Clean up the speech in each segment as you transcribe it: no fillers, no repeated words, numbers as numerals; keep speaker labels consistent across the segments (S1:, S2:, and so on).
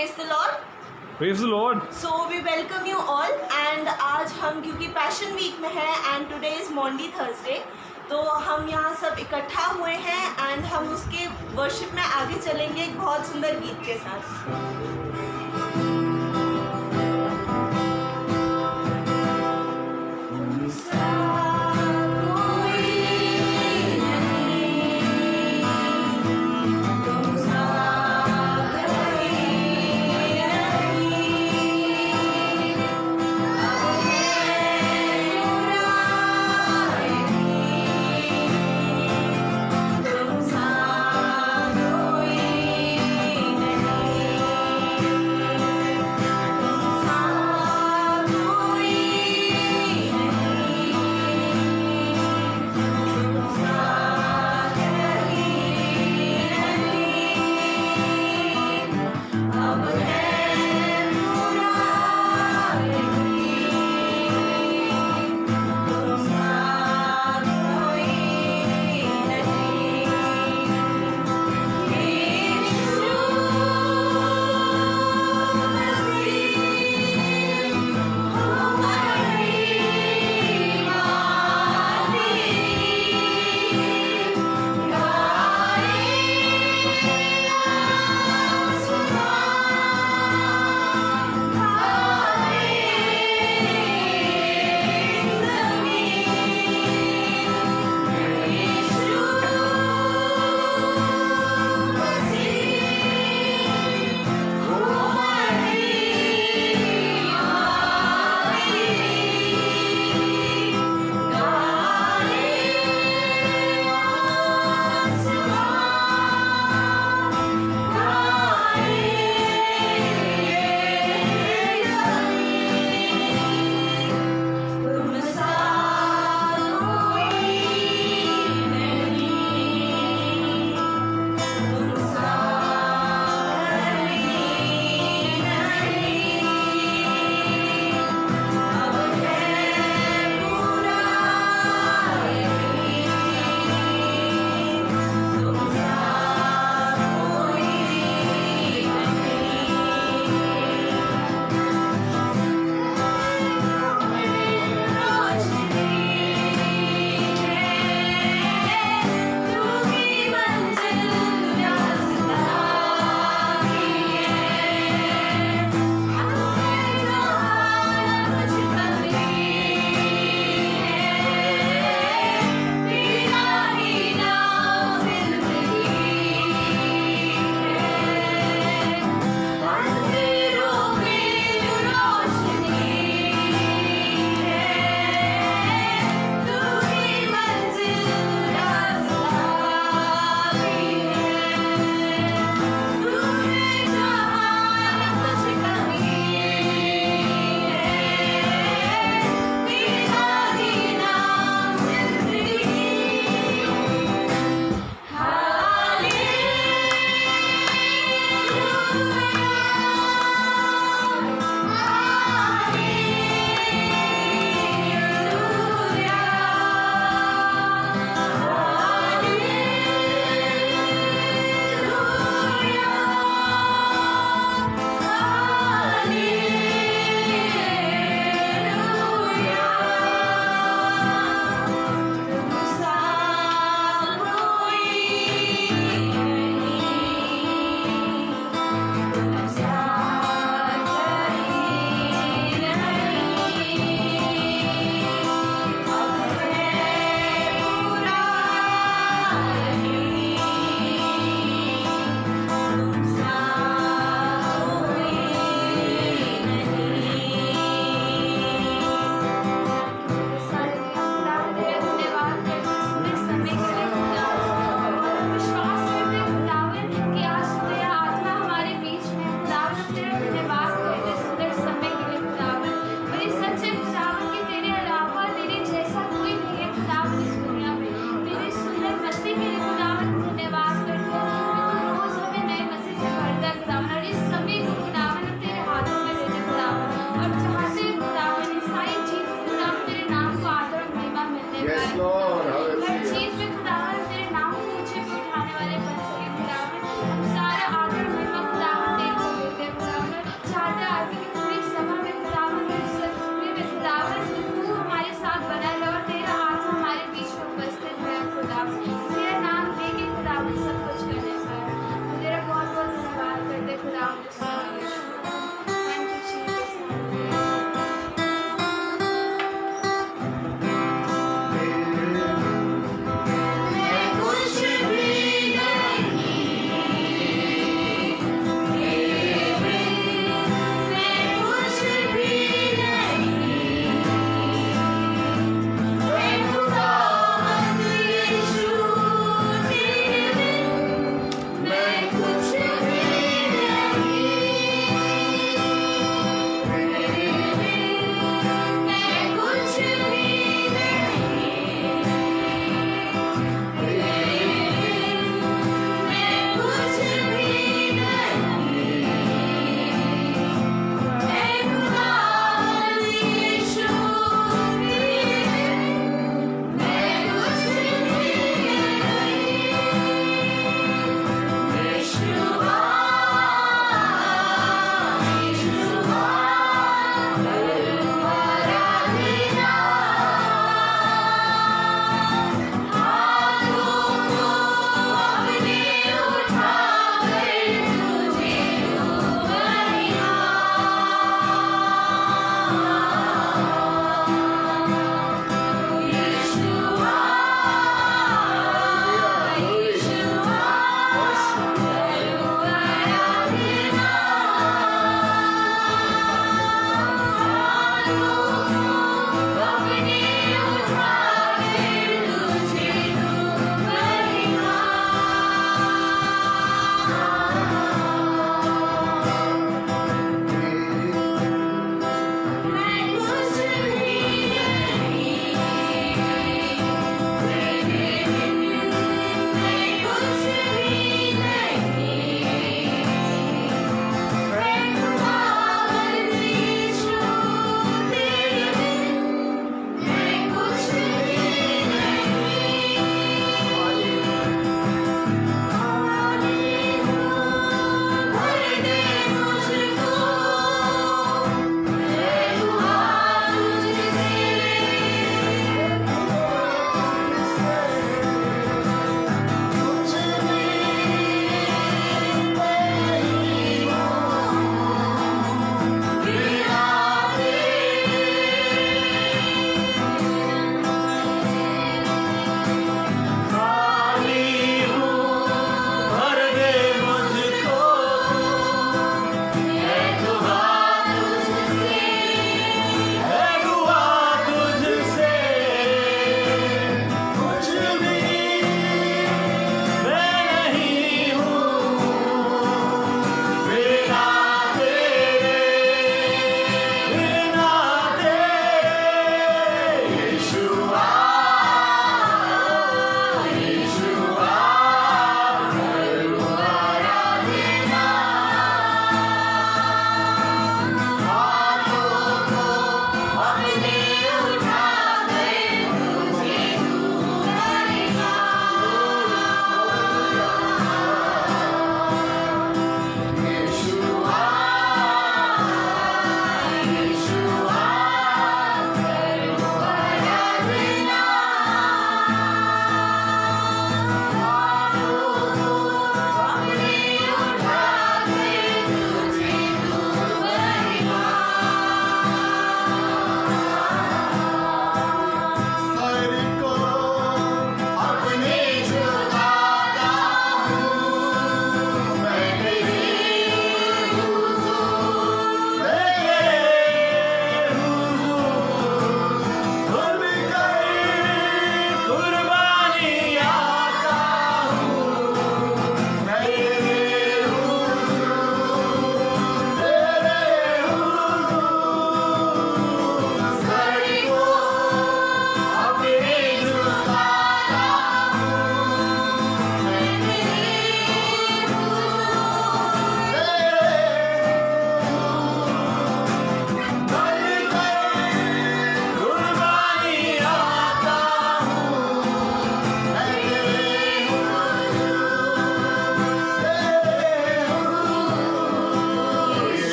S1: Praise the Lord.
S2: Praise the Lord.
S1: So we welcome you all and आज हम क्योंकि passion week में है and today is Maundy Thursday, तो हम यहाँ सब इकट्ठा हुए हैं and हम उसके वर्शिप में आगे चलेंगे एक बहुत सुंदर गीत के साथ।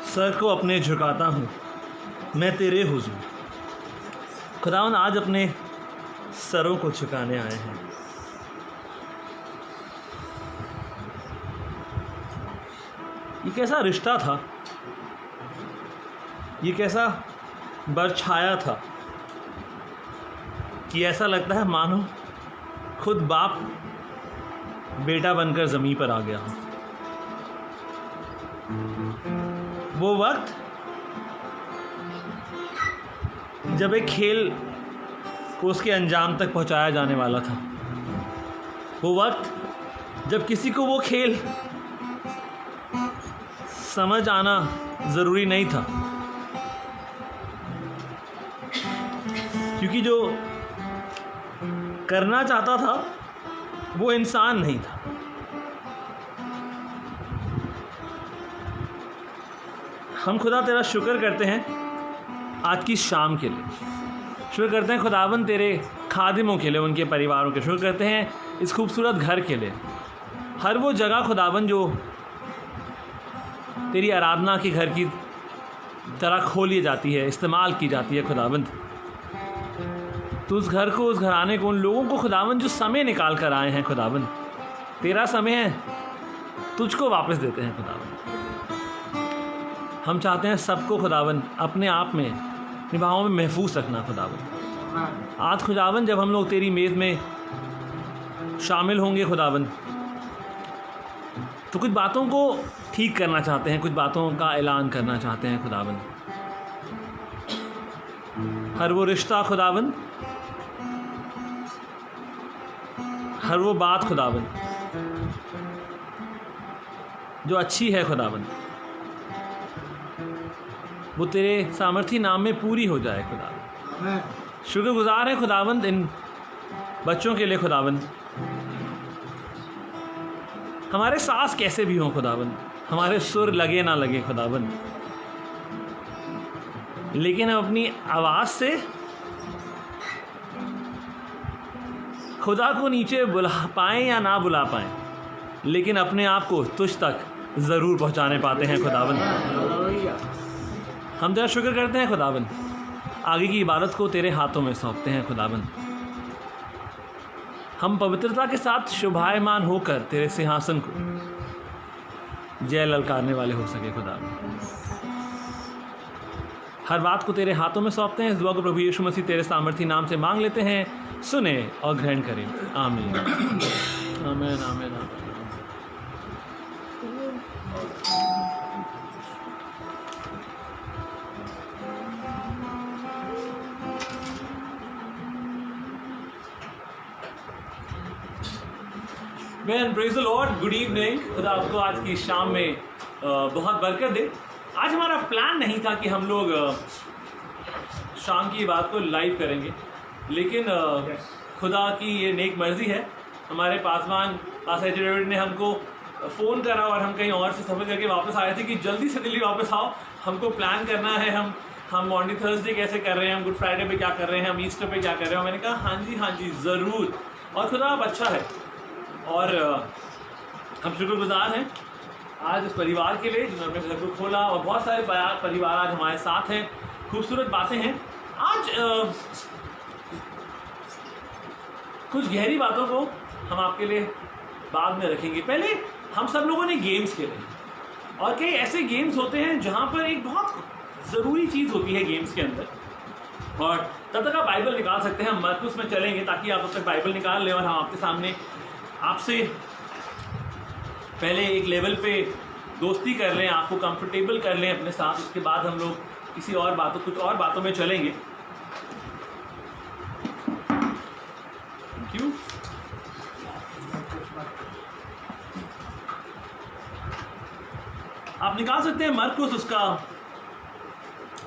S2: सर को अपने झुकाता हूँ मैं तेरे हुजूर। खुदावन आज अपने सरों को झुकाने आए हैं। ये कैसा रिश्ता था, ये कैसा बरछाया था कि ऐसा लगता है मानो खुद बाप बेटा बनकर ज़मीन पर आ गया हो। वो वक्त जब एक खेल को उसके अंजाम तक पहुंचाया जाने वाला था, वो वक्त जब किसी को वो खेल समझ आना ज़रूरी नहीं था, क्योंकि जो करना चाहता था वो इंसान नहीं था। हम खुदा तेरा शुक्र करते हैं आज की शाम के लिए, शुक्र करते हैं खुदावन तेरे खादिमों के लिए, उनके परिवारों के, शुक्र करते हैं इस खूबसूरत घर के लिए, हर वो जगह खुदावन जो तेरी आराधना के घर की तरह खोली जाती है, इस्तेमाल की जाती है। खुदावन तो उस घर को, उस घराने को, उन लोगों को खुदावन जो समय निकाल कर आए हैं, खुदावन तेरा समय है, तुझको वापस देते हैं। खुदावन हम चाहते हैं सबको खुदावन अपने आप में, निभावों में महफूज रखना। खुदावन आज खुदावन जब हम लोग तेरी मेज़ में शामिल होंगे खुदावन, तो कुछ बातों को ठीक करना चाहते हैं, कुछ बातों का ऐलान करना चाहते हैं। खुदावन हर वो रिश्ता खुदावन, हर वो बात खुदावन जो अच्छी है खुदावन, वो तेरे सामर्थी नाम में पूरी हो जाए। खुदावन शुक्रगुजार है खुदावन इन बच्चों के लिए। खुदावन हमारे सांस कैसे भी हों खुदावन, हमारे सुर लगे ना लगे खुदावन, लेकिन हम अपनी आवाज़ से खुदा को नीचे बुला पाएं या ना बुला पाएं, लेकिन अपने आप को तुझ तक ज़रूर पहुंचाने पाते हैं। खुदावन हम तेरा शुक्र करते हैं खुदावन, आगे की इबादत को तेरे हाथों में सौंपते हैं। खुदावन हम पवित्रता के साथ शुभायमान होकर तेरे सिंहासन को जय ललकारने वाले हो सके। खुदावन हर बात को तेरे हाथों में सौंपते हैं। इस दुआ को प्रभु यीशु मसीह तेरे सामर्थी नाम से मांग लेते हैं, सुने और ग्रहण करें। आमीन आमीन आमीन। Man praise the Lord, good evening. खुदा आपको आज की शाम में बहुत बरकत दे। आज हमारा प्लान नहीं था कि हम लोग शाम की बात को लाइव करेंगे, लेकिन खुदा की ये नेक मर्जी है। हमारे पासवान पास डेविड ने हमको फ़ोन करा और हम कहीं और से सफ़र करके वापस आए थे कि जल्दी से दिल्ली वापस आओ, हमको प्लान करना है। हम मॉन्डी थर्सडे कैसे कर रहे हैं, हम गुड फ्राइडे पे क्या कर रहे हैं, हम ईस्टर पे क्या कर रहे हैं। मैंने कहा हाँ जी ज़रूर। और खुदा आप अच्छा है और हम शुक्रगुजार हैं आज उस परिवार के लिए जिन्होंने अपने घर को खोला, और बहुत सारे परिवार आज हमारे साथ हैं। खूबसूरत बातें हैं। आज कुछ गहरी बातों को हम आपके लिए बाद में रखेंगे। पहले हम सब लोगों ने गेम्स खेले, और कई ऐसे गेम्स होते हैं जहाँ पर एक बहुत ज़रूरी चीज़ होती है गेम्स के अंदर, और तब तक आप बाइबल निकाल सकते हैं। हम मरकुस में चलेंगे ताकि आप तब तक बाइबल निकाल लें और हम आपके सामने आपसे पहले एक लेवल पे दोस्ती कर लें, आपको कंफर्टेबल कर लें अपने साथ। उसके बाद हम लोग किसी और बातों, कुछ और बातों में चलेंगे। क्यों? आप निकाल सकते हैं मरकुस उसका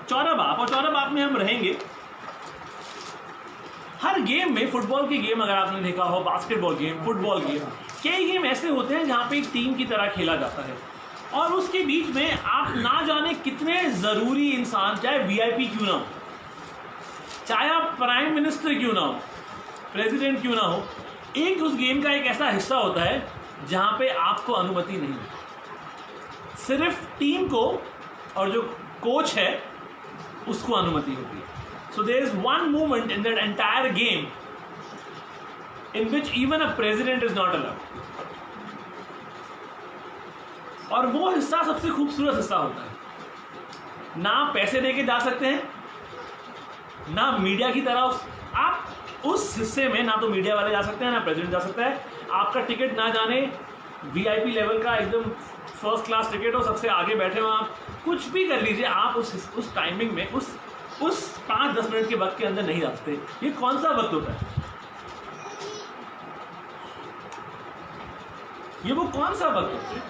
S2: 4वां बाब, और 4वां बाब में हम रहेंगे। हर गेम में, फुटबॉल की गेम अगर आपने देखा हो, बास्केटबॉल गेम, फुटबॉल गेम, कई गेम ऐसे होते हैं जहाँ पे एक टीम की तरह खेला जाता है, और उसके बीच में आप ना जाने कितने ज़रूरी इंसान, चाहे वीआईपी क्यों ना हो, चाहे आप प्राइम मिनिस्टर क्यों ना हो, प्रेसिडेंट क्यों ना हो, एक उस गेम का एक ऐसा हिस्सा होता है जहाँ पे आपको अनुमति नहीं है। सिर्फ टीम को और जो कोच है उसको अनुमति होती है। So there is one moment in that entire game in which even a president is not allowed, और वो हिस्सा सबसे खूबसूरत हिस्सा होता है। ना पैसे देके जा सकते हैं, ना मीडिया की तरह आप उस हिस्से में, ना तो मीडिया वाले जा सकते हैं ना प्रेसिडेंट जा सकता है। आपका टिकट ना जाने वीआईपी लेवल का एकदम फर्स्ट क्लास टिकट हो, सबसे आगे बैठे हो, आप कुछ भी कर लीजिए, आप उस टाइमिंग में उस 5-10 मिनट के वक्त के अंदर नहीं जा सकते। ये कौन सा वक्त होता है? ये वो कौन सा वक्त होता है?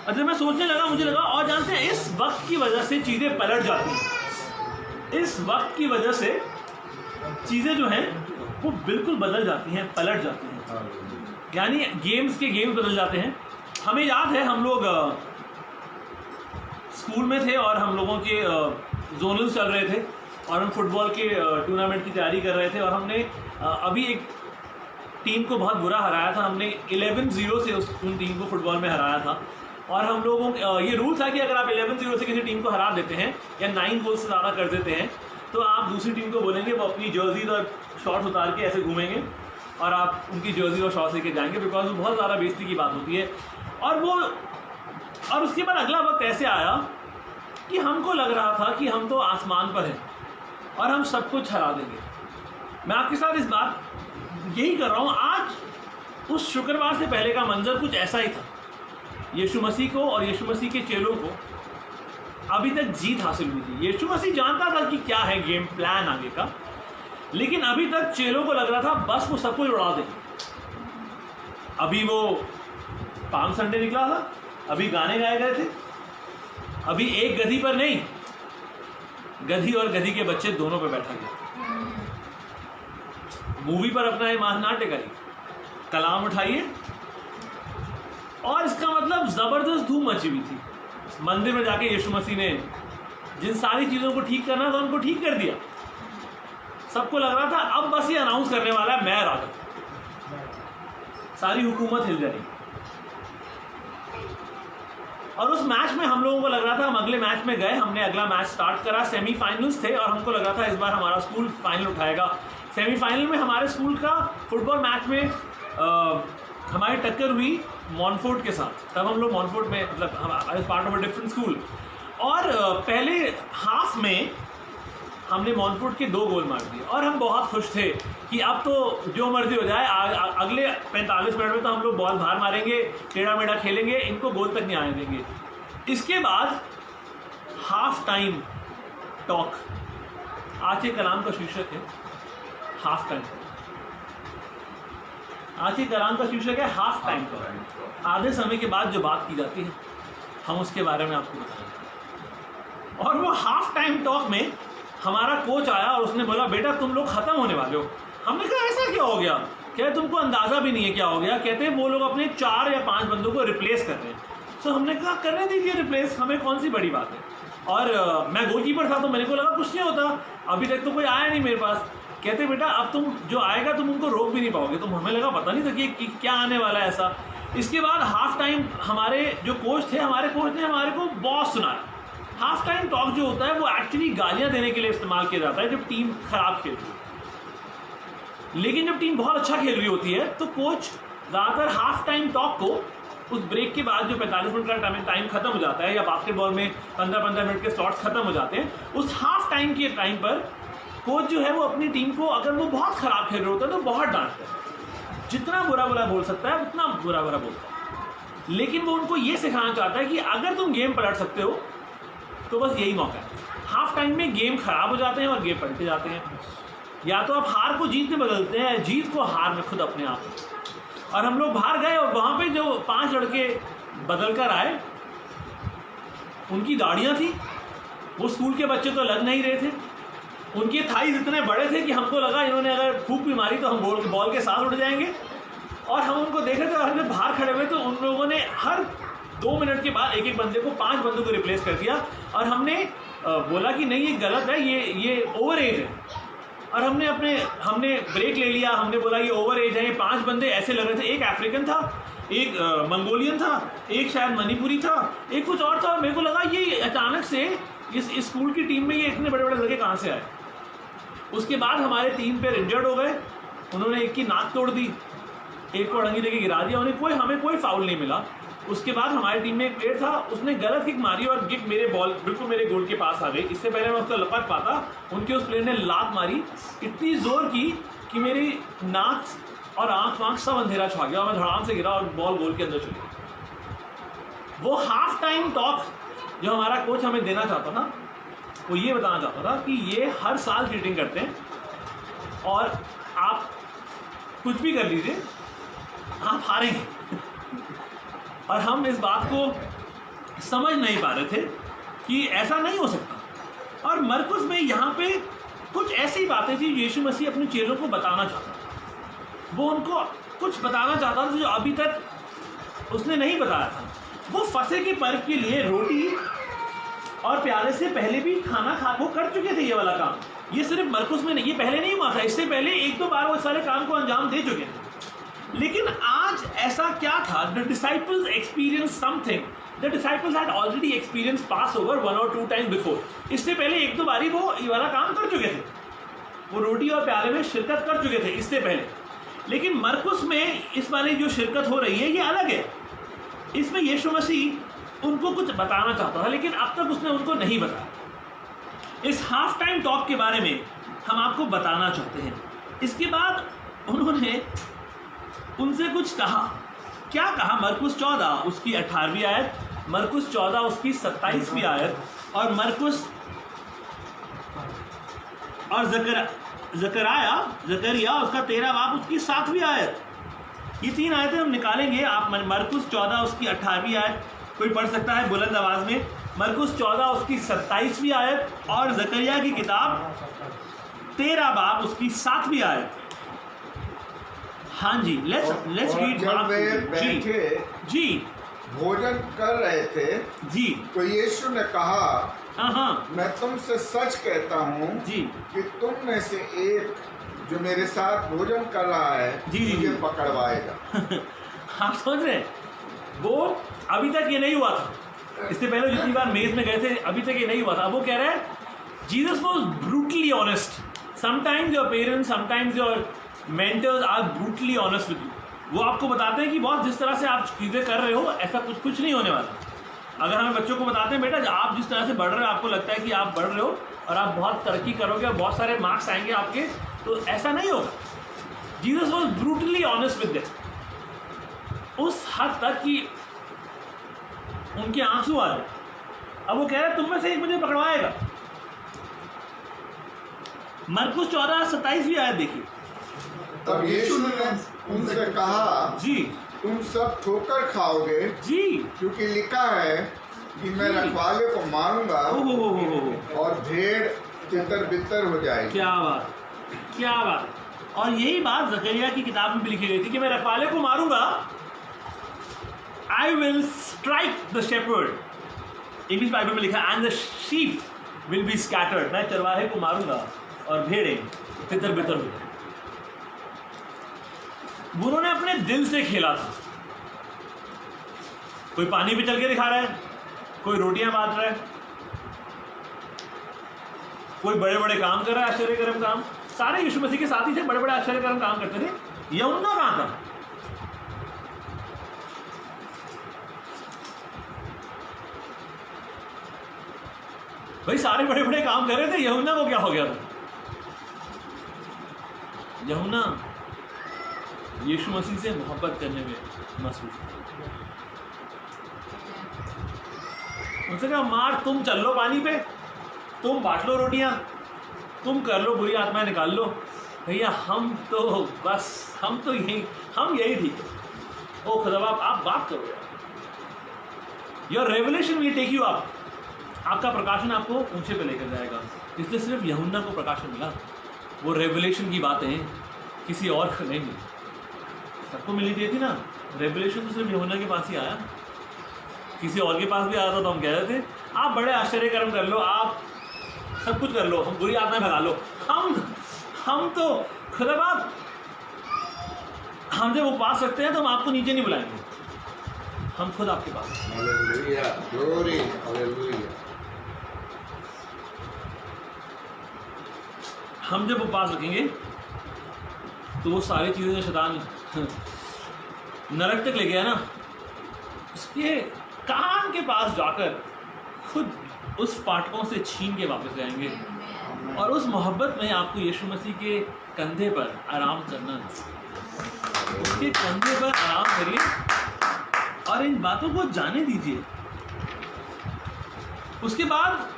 S2: अच्छा, मैं सोचने लगा, मुझे लगा और जानते हैं इस वक्त की वजह से चीजें पलट जाती हैं। इस वक्त की वजह से चीजें जो हैं वो बिल्कुल बदल जाती हैं, पलट जाती हैं। यानी गेम्स बदल जाते हैं। हमें याद है हम लोग स्कूल में थे और हम लोगों के जोनल्स चल रहे थे और हम फुटबॉल के टूर्नामेंट की तैयारी कर रहे थे और हमने अभी एक टीम को बहुत बुरा हराया था। हमने 11-0 से उन टीम को फुटबॉल में हराया था और हम लोगों ये रूल था कि अगर आप 11-0 से किसी टीम को हरा देते हैं या 9 गोल से ज़्यादा कर देते हैं तो आप दूसरी टीम को बोलेंगे वो अपनी जर्सीज और शॉर्ट्स उतार के ऐसे घूमेंगे और आप उनकी जर्सी और शॉर्ट्स लेके जाएंगे, बिकॉज वो बहुत ज़्यादा बेइज्जती की बात होती है। और उसके बाद अगला वक्त ऐसे आया कि हमको लग रहा था कि हम तो आसमान पर हैं और हम सब कुछ हरा देंगे। मैं आपके साथ इस बात यही कर रहा हूँ। आज उस शुक्रवार से पहले का मंजर कुछ ऐसा ही था। यीशु मसीह को और यीशु मसीह के चेलों को अभी तक जीत हासिल हुई थी। यीशु मसीह जानता था कि क्या है गेम प्लान आगे का, लेकिन अभी तक चेलों को लग रहा था बस वो सब कुछ उड़ा देंगे। अभी वो पाम संडे निकला था, अभी गाने गाए गए थे, अभी एक गधी पर नहीं, गधी और गधी के बच्चे दोनों पे बैठा गया। मूवी पर अपना ईमान ना टिकाइए, कलाम उठाइए। और इसका मतलब जबरदस्त धूम मची हुई थी। मंदिर में जाके यीशु मसीह ने जिन सारी चीजों को ठीक करना था उनको ठीक कर दिया। सबको लग रहा था अब बस ये अनाउंस करने वाला है मैं राजा, सारी हुकूमत हिल जाएगी। और उस मैच में हम लोगों को लग रहा था, हम अगले मैच में गए, हमने अगला मैच स्टार्ट करा, सेमीफाइनल्स थे और हमको लग रहा था इस बार हमारा स्कूल फाइनल उठाएगा। सेमीफाइनल में हमारे स्कूल का फुटबॉल मैच में हमारी टक्कर हुई मॉनफोर्ट के साथ। तब हम लोग मॉनफोर्ट में, मतलब part of a different school, और पहले हाफ में हमने मॉनफोर्ट के 2 गोल मार दिए और हम बहुत खुश थे कि अब तो जो मर्जी हो जाए, अगले 45 मिनट में तो हम लोग बॉल बाहर मारेंगे, टेढ़ा मेढ़ा खेलेंगे, इनको गोल तक नहीं आने देंगे। इसके बाद हाफ टाइम टॉक, आज के कलाम का शीर्षक है हाफ टाइम। आज के कलाम का शीर्षक है हाफ टाइम टॉक। आधे समय के बाद जो बात की जाती है हम उसके बारे में आपको बताएंगे। और वो हाफ टाइम टॉक में हमारा कोच आया और उसने बोला बेटा तुम लोग खत्म होने वाले हो। हमने कहा ऐसा क्या हो गया? कहते तुमको अंदाजा भी नहीं है क्या हो गया। कहते वो लोग अपने 4 या 5 बंदों को रिप्लेस कर रहे हैं। तो हमने कहा करने दीजिए रिप्लेस, हमें कौन सी बड़ी बात है। और मैं गोलकीपर था तो मेरे को लगा कुछ नहीं होता, अभी तक तो कोई आया नहीं मेरे पास। कहते बेटा अब तुम जो आएगा तुम उनको रोक भी नहीं पाओगे। तो हमें लगा पता नहीं था कि क्या आने वाला है ऐसा। इसके बाद हाफ टाइम हमारे जो कोच थे, हमारे कोच ने हमारे को बहुत सुनाया। हाफ टाइम टॉक जो होता है वो एक्चुअली गालियां देने के लिए इस्तेमाल किया जाता है जब टीम खराब खेलती है। लेकिन जब टीम बहुत अच्छा खेल रही होती है तो कोच ज़्यादातर हाफ टाइम टॉक को, उस ब्रेक के बाद जो 45 मिनट का टाइम खत्म हो जाता है या बास्केटबॉल में 15-15 मिनट के स्लॉट्स खत्म हो जाते हैं, उस हाफ टाइम के टाइम पर कोच जो है वो अपनी टीम को, अगर वो बहुत खराब खेल रहे होता है तो बहुत डांटता है, जितना बुरा बोल सकता है उतना बुरा बोलता है। लेकिन वो उनको ये सिखाना चाहता है कि अगर तुम गेम पलट सकते हो तो बस यही मौका है। हाफ टाइम में गेम खराब हो जाते हैं और गेम पलटे जाते हैं। या तो आप हार को जीत में बदलते हैं, जीत को हार में खुद अपने आप। और हम लोग बाहर गए और वहाँ पे जो 5 लड़के बदल कर आए, उनकी दाढ़ियाँ थी, वो स्कूल के बच्चे तो लग नहीं रहे थे। उनके थाईज इतने बड़े थे कि हमको लगा इन्होंने अगर फूंक भी मारी तो हम बॉल के साथ उड़ जाएंगे। और हम उनको देखे थे और हमने बाहर खड़े हुए तो उन लोगों ने हर 2 मिनट के बाद एक बंदे को 5 बंदों को रिप्लेस कर दिया। और हमने बोला कि नहीं ये गलत है, ये ओवर एज है। और हमने ब्रेक ले लिया, हमने बोला ये ओवर एज है। ये 5 बंदे ऐसे लग रहे थे, एक अफ्रीकन था, एक मंगोलियन था, एक शायद मणिपुरी था, एक कुछ और था। मेरे को लगा ये अचानक से इस स्कूल की टीम में ये इतने बड़े बड़े लड़के कहाँ से आए। उसके बाद हमारे 3 प्लेयर इंजर्ड हो गए, उन्होंने एक की नाक तोड़ दी, एक को अड़ंगी लेके गिरा दिया, हमें कोई फाउल नहीं मिला। उसके बाद हमारी टीम में एक प्लेयर था, उसने गलत किक मारी और किक मेरे बॉल बिल्कुल मेरे गोल के पास आ गई। इससे पहले मैं उसको लपक पाता, उनके उस प्लेयर ने लात मारी इतनी जोर की कि मेरी नाक और आंख सब अंधेरा छा गया और मैं धड़ाम से गिरा और बॉल गोल के अंदर चली गई। वो हाफ टाइम टॉक जो हमारा कोच हमें देना चाहता था, वो ये बताना चाहता था कि ये हर साल चीटिंग करते हैं और आप कुछ भी कर लीजिए, आप हारेंगे। और हम इस बात को समझ नहीं पा रहे थे कि ऐसा नहीं हो सकता। और मरकुस में यहाँ पे कुछ ऐसी बातें थी यीशु मसीह अपने चेलों को बताना चाहता था। वो उनको कुछ बताना चाहता था जो अभी तक उसने नहीं बताया था। वो फसह के पर्व के लिए रोटी और प्याले से पहले भी खाना खा वो कर चुके थे ये वाला काम। ये सिर्फ मरकुस में नहीं, ये पहले नहीं हुआ था, इससे पहले 1-2 बार वो सारे काम को अंजाम दे चुके थे। लेकिन आज ऐसा क्या था? The disciples experience something the disciples had already experience pass over 1 or 2 time before. इससे पहले 1-2 बारी वो ये वाला काम कर चुके थे, वो रोटी और प्याले में शिरकत कर चुके थे इससे पहले। लेकिन मरकुस में इस बारी जो शिरकत हो रही है ये अलग है। इसमें यीशु मसीह उनको कुछ बताना चाहता था, लेकिन अब तक उसने उनको नहीं बताया। इस हाफ टाइम टॉक के बारे में हम आपको बताना चाहते हैं। इसके बाद उन्होंने उनसे कुछ कहा। क्या कहा? मरकुस 14 उसकी 18वीं आयत, मरकुस 14 उसकी 27वीं आयत और मरकुस और जकरिया उसका 13 बाब उसकी 7वीं आयत। ये 3 आयतें हम निकालेंगे। आप मरकुस 14 उसकी 18वीं आयत कोई पढ़ सकता है बुलंद आवाज में, मरकुस 14 उसकी 27वीं आयत और जकरिया की किताब 13 बाब उसकी 7वीं आयत। हाँ जी, लेट्स रीड।
S3: जब वे बैठे
S2: जी
S3: भोजन कर रहे थे
S2: जी
S3: तो यीशु ने कहा,
S2: हाँ
S3: मैं तुमसे सच कहता हूँ
S2: जी
S3: कि तुम में से एक जो मेरे साथ भोजन कर रहा है
S2: जी
S3: मुझे पकड़वाएगा।
S2: आप समझ रहे हैं? वो अभी तक ये नहीं हुआ था। इससे पहले जितनी बार मेज में गए थे अभी तक ये नहीं हुआ था। वो कह रहे हैं Jesus was brutally honest. Sometimes your parents, sometimes your mentors are brutally honest with you. वो आपको बताते हैं कि बहुत जिस तरह से आप चीज़ें कर रहे हो ऐसा कुछ नहीं होने वाला। अगर हमें बच्चों को बताते हैं बेटा आप जिस तरह से बढ़ रहे हो, आपको लगता है कि आप बढ़ रहे हो और आप बहुत तरक्की करोगे और बहुत सारे मार्क्स आएंगे आपके, तो ऐसा नहीं होगा। Jesus was brutally honest with them, उस हद तक कि उनके आंसू आ रहे। अब वो कह रहे तुम में से एक मुझे पकड़वाएगा। मरकुस 14:27 आयत देखिए।
S3: तब यीशु ने उनसे कहा,
S2: जी
S3: तुम सब ठोकर खाओगे
S2: जी,
S3: क्योंकि लिखा है कि मैं रखवाले को मारूंगा और भेड़ तितर बितर हो जाएगी।
S2: क्या बात, क्या बात। और यही बात जकरिया की किताब में भी लिखी गई थी कि मैं रखवाले को मारूंगा। I will strike the shepherd. English Bible में लिखा है and the sheep will be scattered. मैं चरवाहे को मारूंगा और भेड़ें तितर बितर हो जाएंगी। उन्होंने अपने दिल से खेला था। कोई पानी पे चल के दिखा रहा है, कोई रोटियां बांट रहा है, कोई बड़े बड़े काम कर रहा है, आश्चर्यकरम काम। सारे यीशु मसीह के साथी थे, बड़े बड़े आश्चर्यकरम काम करते थे। यूहन्ना कहां था? भाई सारे बड़े बड़े काम कर रहे थे, यूहन्ना को क्या हो गया था? यूहन्ना यीशु मसीह से मोहब्बत करने में मसरूफ। उनसे कहा मार, तुम चल लो पानी पे, तुम बांट लो रोटियां, तुम कर लो, बुरी आत्माएं निकाल लो। भैया हम तो बस हम यही ठीक है। ओ खुदा बाप आप बात करो यार। Your revelation will take you up. आपका प्रकाशन आपको ऊंचे पे लेकर जाएगा। इसलिए सिर्फ यूहन्ना को प्रकाशन मिला। वो रेवलेशन की बातें किसी और को नहीं मिली। सबको मिली थी ना रेवलेशन, तो सिर्फ यूहन्ना के पास ही आया। किसी और के पास भी आया था तो हम कह रहे थे आप बड़े आश्चर्यकर्म कर लो, आप सब कुछ कर लो, हम बुरी आत्माएं भगा लो। हम तो खुदा बाप, हम जब उपवास रखते हैं तो हम आपको नीचे नहीं बुलाएंगे। हम खुद आपके पास हैं।
S3: Hallelujah, glory, hallelujah.
S2: हम जब उपवास रखेंगे तो वो सारी चीज़ें जो शैतान नरक तक ले गया ना, उसके कान के पास जाकर खुद उस फाटकों से छीन के वापस जाएंगे और उस मोहब्बत में आपको यीशु मसीह के कंधे पर आराम करना है। उसके कंधे पर आराम करिए और इन बातों को जाने दीजिए। उसके बाद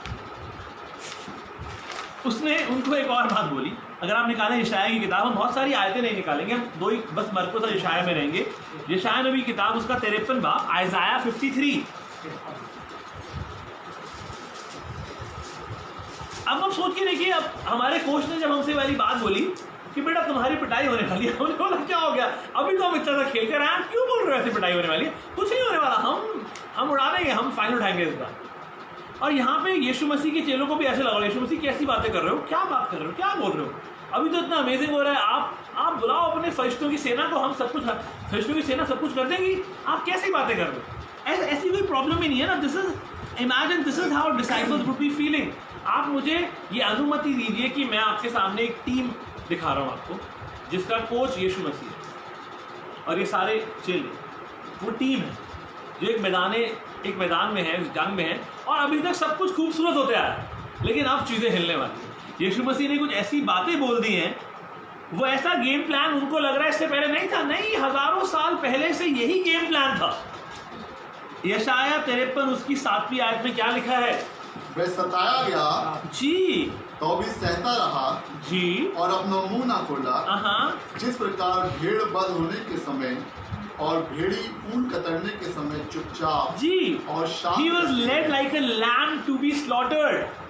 S2: उसने उनको एक और बात बोली। अगर आप निकालें यशाया की किताब, हम बहुत सारी आयतें नहीं निकालेंगे, हम दो ही बस मरकुस और यशाया में रहेंगे। यशाया नबी की किताब उसका 53 बाब, आइज़ाया 53। अब हम सोच के देखिए, अब हमारे कोच ने जब हमसे वाली बात बोली कि बेटा तुम्हारी पिटाई होने वाली है, हमने बोला क्या हो गया, अभी तो हम इतना सा खेल कर आए, क्यों बोल रहे हो ऐसी पिटाई होने वाली है? कुछ नहीं होने वाला, हम उड़ा देंगे, हम फाइनल उठाएंगे इस बार। और यहाँ पे यीशु मसीह के चेलों को भी ऐसे लगा, यीशु मसीह कैसी बातें कर रहे हो, क्या बात कर रहे हो, क्या बोल रहे हो, अभी तो इतना अमेजिंग हो रहा है, आप बुलाओ अपने फरिश्तों की सेना को, हम सब कुछ, फरिश्तों की सेना सब कुछ कर देंगी, आप कैसी बातें कर रहे हो? ऐसी कोई प्रॉब्लम ही नहीं है ना। This is how disciples would be feeling. आप मुझे ये अनुमति दीजिए कि मैं आपके सामने एक टीम दिखा रहा हूँ आपको, जिसका कोच यीशु मसीह है और ये सारे चेले, वो टीम है जो एक मैदान में है, जंग में है, और अभी तक सब कुछ खूबसूरत होते आया है, लेकिन अब चीज़ें हिलने वाली हैं। यीशु मसीह ने कुछ ऐसी बातें बोल दी हैं, वो ऐसा गेम प्लान उनको लग रहा है इससे पहले नहीं था, नहीं, हजारों साल पहले से यही गेम प्लान था। यशाया 53 उसकी 7वीं आयत में क्या लिखा है?
S3: वह सताया गया
S2: जी,
S3: तो भी सहता रहा
S2: जी,
S3: और अपना मुंह ना खोला। जिस प्रकार भेड़ बंद होने के समय और भेड़ी ऊन कतरने के समय चुपचाप
S2: जी,
S3: और शांत,
S2: he was led like a lamb to be slaughtered।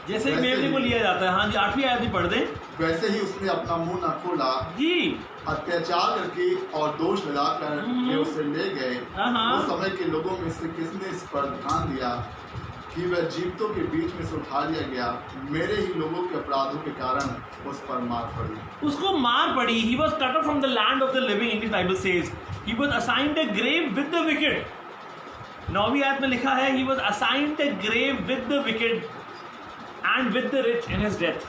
S2: जैसे ही मेमने को लिया जाता है। हाँ जी, 8वीं आयत भी पढ़ दें।
S3: वैसे ही उसने अपना मुंह ना खोला
S2: जी,
S3: अत्याचार करके और दोष लगाकर वे उसे ले गए। उस समय के लोगों में से किसने इस पर ध्यान दिया कि वह जीवितों के बीच में से उठा लिया गया? मेरे ही लोगों के अपराधों के कारण उस पर मार पड़ी।
S2: उसको मार पड़ी। He was cut off from the land of the living, English Bible says. He was assigned a grave with the wicked. 9वीं आयत में लिखा है, He was assigned a grave with the wicked and with the rich in his death.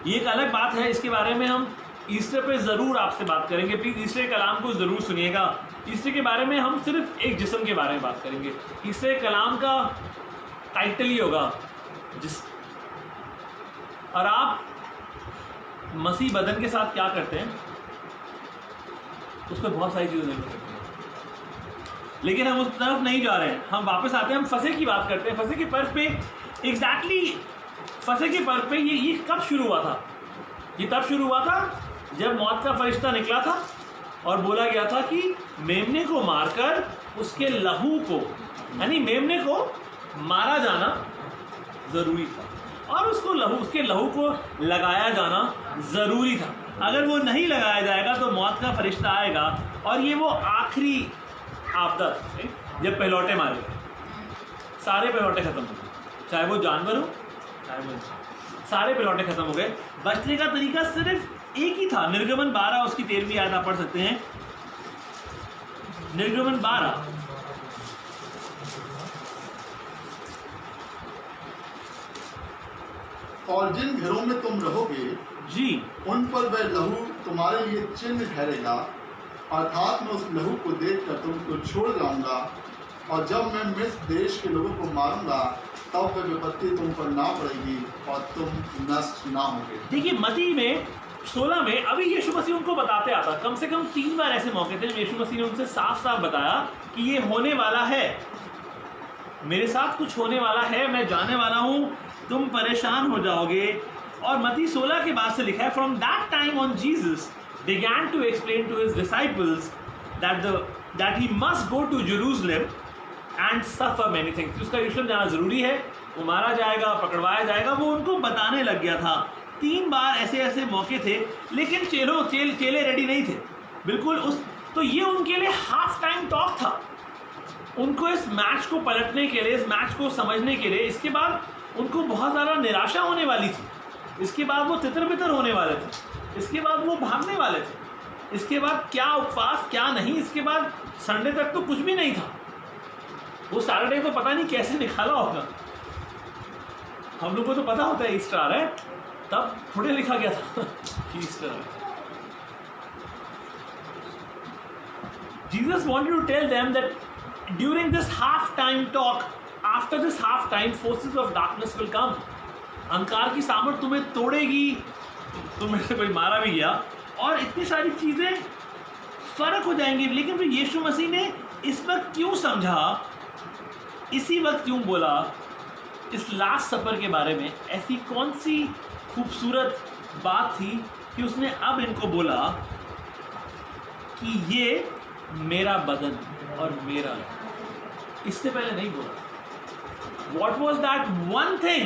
S2: ये एक अलग बात है, इसके बारे में हम ईस्टर पे ज़रूर आपसे बात करेंगे। प्लीज़ ईस्टर के कलाम को ज़रूर सुनिएगा। ईस्टर के बारे में हम सिर्फ एक जिस्म के बारे में बात करेंगे। ईस्टर के कलाम का टाइटल ही होगा जिस, और आप मसीह बदन के साथ क्या करते हैं उस पर बहुत सारी चीज़ें निर्भर करती हैं, लेकिन हम उस तरफ नहीं जा रहे हैं। हम वापस आते हैं, हम फसह की बात करते हैं। फसह के पर्व पे फसह के पर्व पे ये कब शुरू हुआ था? ये तब शुरू हुआ था जब मौत का फरिश्ता निकला था और बोला गया था कि मेमने को मारकर उसके लहू को, यानी मेमने को मारा जाना ज़रूरी था और उसके लहू को लगाया जाना ज़रूरी था। अगर वो नहीं लगाया जाएगा तो मौत का फरिश्ता आएगा और ये वो आखिरी आपदा जब पहलौटे मारे, सारे पहलौटे खत्म हो गए, चाहे वो जानवर हो चाहे वो इंसान, सारे पहलौटे खत्म हो गए। बचने का तरीका सिर्फ एक ही था। निर्गमन 12 उसकी 13वीं आयत आप पढ़ सकते हैं। निर्गमन 12
S3: और जिन घरों में तुम रहोगे
S2: जी,
S3: उन पर वह लहू तुम्हारे लिए चिन्ह ठहरेगा, अर्थात मैं उस लहू को देखकर तुमको छोड़ जाऊंगा, और जब मैं मिस्र देश के लोगों को मारूंगा तब वह विपत्ति तुम पर ना पड़ेगी और तुम नष्ट ना होगे।
S2: देखिए मत्ती में 16 में अभी यीशु मसीह उनको बताते आता, कम से कम 3 बार ऐसे मौके थे जब यीशु मसीह ने उनसे साफ साफ बताया कि ये होने वाला है, मेरे साथ कुछ होने वाला है, मैं जाने वाला हूँ, तुम परेशान हो जाओगे। और मत्ती 16 के बाद से लिखा है, from that time on Jesus began to explain to his disciples that he must go to Jerusalem and suffer many things। उसका यरूशलेम जाना जरूरी है, वो मारा जाएगा, पकड़वाया जाएगा, वो उनको बताने लग गया था। 3 बार ऐसे ऐसे मौके थे, लेकिन चेले रेडी नहीं थे बिल्कुल। तो ये उनके लिए हाफ टाइम टॉक था, उनको इस मैच को पलटने के लिए, इस मैच को समझने के लिए। इसके बाद उनको बहुत ज़्यादा निराशा होने वाली थी, इसके बाद वो तितर बितर होने वाले थे, इसके बाद वो भागने वाले थे, इसके बाद क्या उपवास क्या नहीं, इसके बाद संडे तक तो कुछ भी नहीं था। वो सैटरडे तो पता नहीं कैसे निकाला होगा। हम लोग को तो पता होता है ईस्टर आ रहा है, तब थोड़े लिखा गया था ईस्टर आ रहा है। Jesus wanted to tell them that during this half-time talk, after this half-time, forces of darkness will come. अंधकार की सामर्थ तुम्हें तोड़ेगी, तुम्हें से कोई मारा भी गया और इतनी सारी चीजें फर्क हो जाएंगी। लेकिन फिर यीशु मसीह ने इस वक्त क्यों समझा, इसी वक्त क्यों बोला इस लास्ट सफर के बारे में? ऐसी कौन सी खूबसूरत बात थी कि उसने अब इनको बोला कि ये मेरा बदन और मेरा है? इससे पहले नहीं बोला। What was that one thing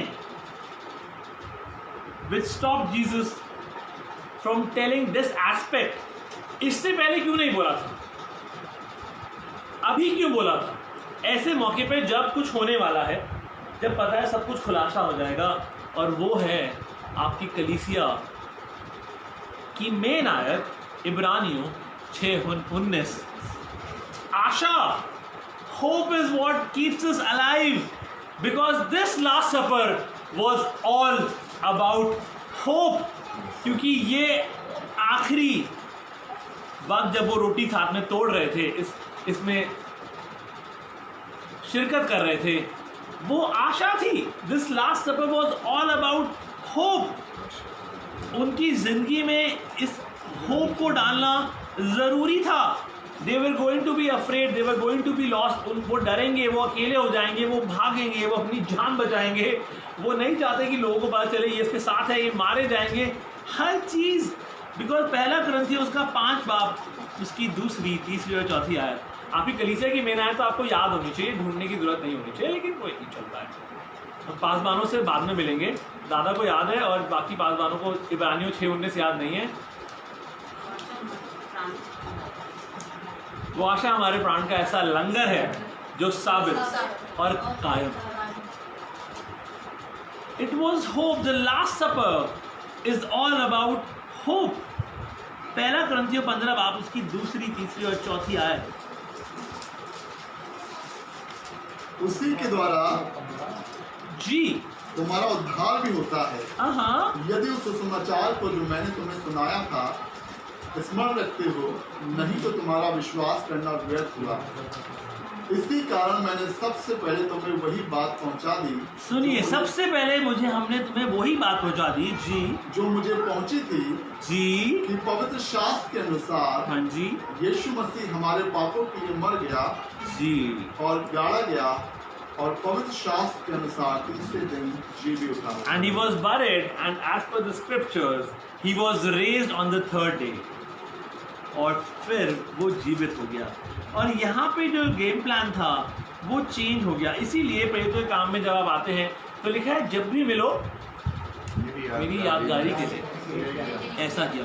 S2: which stopped Jesus from telling this aspect? इससे पहले क्यों नहीं बोला था? अभी क्यों बोला था? ऐसे मौके पे जब कुछ होने वाला है, जब पता है सब कुछ खुलासा हो जाएगा, और वो है आपकी कलीसिया की मेन आयत इब्रानियों 6:19। आशा, hope is what keeps us alive, because this last supper was all about hope। क्योंकि ये आखिरी वक्त जब वो रोटी साथ में तोड़ रहे थे, इसमें शिरकत कर रहे थे, वो आशा थी। This last supper was all about hope. उनकी जिंदगी में इस होप को डालना जरूरी था। They were going to be afraid, they were going to be lost. वो डरेंगे, वो अकेले हो जाएंगे, वो भागेंगे, वो अपनी जान बचाएंगे। वो नहीं चाहते कि लोगों को पता चले ये इसके साथ है, ये मारे जाएंगे, हर चीज। बिकॉज पहला कुरिन्थियों उसका 5 बाब, उसकी दूसरी, तीसरी और चौथी आयत आपकी कलीसिया की मेन आयत तो आपको याद होनी चाहिए, ढूंढने की जरूरत नहीं होनी चाहिए, लेकिन कोई नहीं चलता है। हम पासबानों से बाद में मिलेंगे। दादा को याद है और बाकी पासबानों को इब्रानियों 6:19 याद नहीं है। वो आशा हमारे प्राण का ऐसा लंगर है जो साबित और कायम। It was hope. The last supper is all about hope. पहला कुरिन्थियों 15 बाब उसकी दूसरी, तीसरी और चौथी आयत।
S3: उसी के द्वारा
S2: जी
S3: तुम्हारा उद्धार भी होता है, यदि उस सुसमाचार को जो मैंने तुम्हें सुनाया था स्मरण रखते हो, नहीं तो तुम्हारा विश्वास करना व्यर्थ हुआ। इसी कारण मैंने सबसे पहले तुम्हें वही बात पहुंचा दी।
S2: सुनिए, सबसे पहले हमने तुम्हें वही बात पहुंचा दी जी, जो
S3: मुझे पहुंची थी
S2: जी,
S3: कि पवित्र शास्त्र के अनुसार
S2: हाँ जी,
S3: यीशु मसीह हमारे पापों के लिए मर गया
S2: जी
S3: और गाड़ा गया, और पवित्र शास्त्र के अनुसार तीसरे दिन जी भी उठा।
S2: And he was buried, and as per the scriptures, he was raised on the 3rd day। और फिर वो जीवित हो गया। और यहाँ पे जो गेम प्लान था वो चेंज हो गया। इसीलिए प्रेरितों के काम में जब आप आते हैं तो लिखा है जब भी मिलो मेरी यादगारी के लिए ऐसा किया।